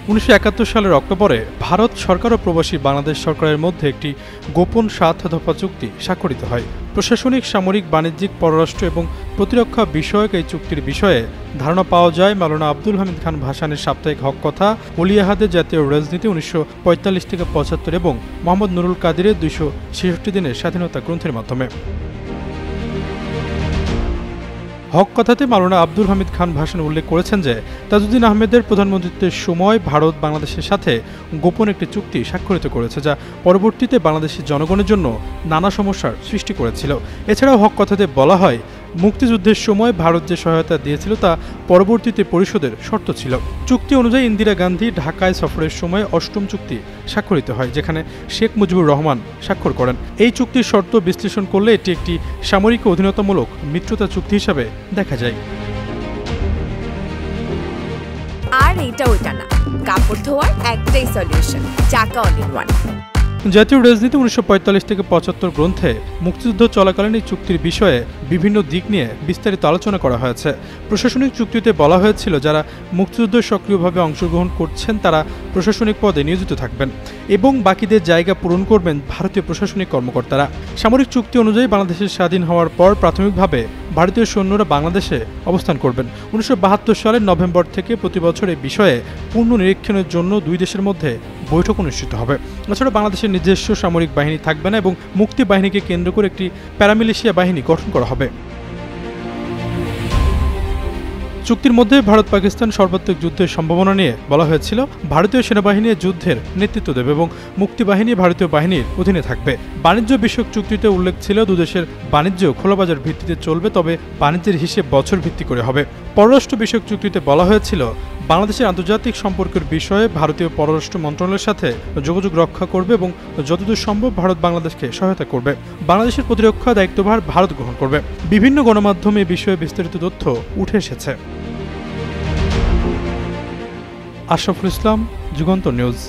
1971 সালের অক্টোবরে ভারত সরকার ও প্রবাসী বাংলাদেশ সরকারের মধ্যে একটি গোপন ৭ দফা চুক্তি স্বাক্ষরিত হয়। প্রশাসনিক, সামরিক, বাণিজ্যিক, পররাষ্ট্র এবং প্রতিরক্ষা বিষয়ক এই চুক্তির বিষয়ে ধারণা পাওয়া যায় মাওলানা আব্দুল হামিদ খান ভাসানীর সাপ্তাহিক হক কথা, ওলি আহাদের জাতীয় রাজনীতি 1945 থেকে 75 এবং মোহাম্মদ নুরুল কাদিরের 266 দিনের স্বাধীনতা গ্রন্থের মাধ্যমে। হক কথাতে মাওলানা আব্দুল হামিদ খান ভাসানী উল্লেখ করেছেন যে তাজউদ্দিন আহমেদের প্রধানমন্ত্রীত্বের সময় ভারত বাংলাদেশের সাথে গোপন একটি চুক্তি স্বাক্ষরিত করেছে, যা পরবর্তীতে বাংলাদেশের জনগণের জন্য নানা সমস্যার সৃষ্টি করেছিল। এছাড়াও হক কথাতে বলা হয়, মুক্তিযুদ্ধের সময় ভারত যে সহায়তা দিয়েছিল তা পরবর্তীতে পরিশোধের শর্ত ছিল। চুক্তি অনুযায়ী ইন্দিরা গান্ধী ঢাকায় সফরের সময় ৮ম চুক্তি স্বাক্ষরিত হয়, যেখানে শেখ মুজিবুর রহমান স্বাক্ষর করেন। এই চুক্তির শর্ত বিশ্লেষণ করলে এটি একটি সামরিক অধীনতামূলক মিত্রতা চুক্তি হিসাবে দেখা যায়। আর এটা ওইটা না, কাপড় ধোয়ার একটাই সলিউশন, চাকা অল ইন ওয়ান। জাতীয় রাজনীতি 1945 থেকে 75 গ্রন্থে মুক্তিযুদ্ধ চলাকালীন এই চুক্তির বিষয়ে বিভিন্ন দিক নিয়ে বিস্তারিত আলোচনা করা হয়েছে। প্রশাসনিক চুক্তিতে বলা হয়েছিল, যারা মুক্তিযুদ্ধে সক্রিয়ভাবে অংশগ্রহণ করছেন তারা প্রশাসনিক পদে নিয়োজিত থাকবেন এবং বাকিদের জায়গা পূরণ করবেন ভারতীয় প্রশাসনিক কর্মকর্তারা। সামরিক চুক্তি অনুযায়ী বাংলাদেশের স্বাধীন হওয়ার পর প্রাথমিকভাবে ভারতীয় সৈন্যরা বাংলাদেশে অবস্থান করবেন। 1972 সালের নভেম্বর থেকে প্রতি বছর এই বিষয়ে পূর্ণ নিরীক্ষণের জন্য দুই দেশের মধ্যে বৈঠক অনুষ্ঠিত হবে। এছাড়া বাংলাদেশের নিজস্ব সামরিক বাহিনী থাকবে না এবং মুক্তি বাহিনীকে কেন্দ্র করে একটি প্যারামিলিশিয়া বাহিনী গঠন করা হবে। চুক্তির মধ্যে ভারত পাকিস্তান সর্বাত্মক যুদ্ধের সম্ভাবনা নিয়ে বলা হয়েছিল, ভারতীয় সেনাবাহিনী যুদ্ধের নেতৃত্ব দেবে এবং মুক্তি বাহিনী ভারতীয় বাহিনীর অধীনে থাকবে। বাণিজ্য বিষয়ক চুক্তিতে উল্লেখ ছিল, দুদেশের বাণিজ্য খোলাবাজার ভিত্তিতে চলবে, তবে বাণিজ্যের হিসেব বছর ভিত্তি করে হবে। পররাষ্ট্র বিষয়ক চুক্তিতে বলা হয়েছিল, বাংলাদেশের আন্তর্জাতিক সম্পর্কের বিষয়ে ভারতীয় পররাষ্ট্র মন্ত্রণালয়ের সাথে যোগাযোগ রক্ষা করবে এবং যতদূর সম্ভব ভারত বাংলাদেশকে সহায়তা করবে। বাংলাদেশের প্রতিরক্ষা দায়িত্বভার ভারত গ্রহণ করবে। বিভিন্ন গণমাধ্যমে এ বিষয়ে বিস্তারিত তথ্য উঠে এসেছে। আশরাফুল ইসলাম, যুগান্তর নিউজ।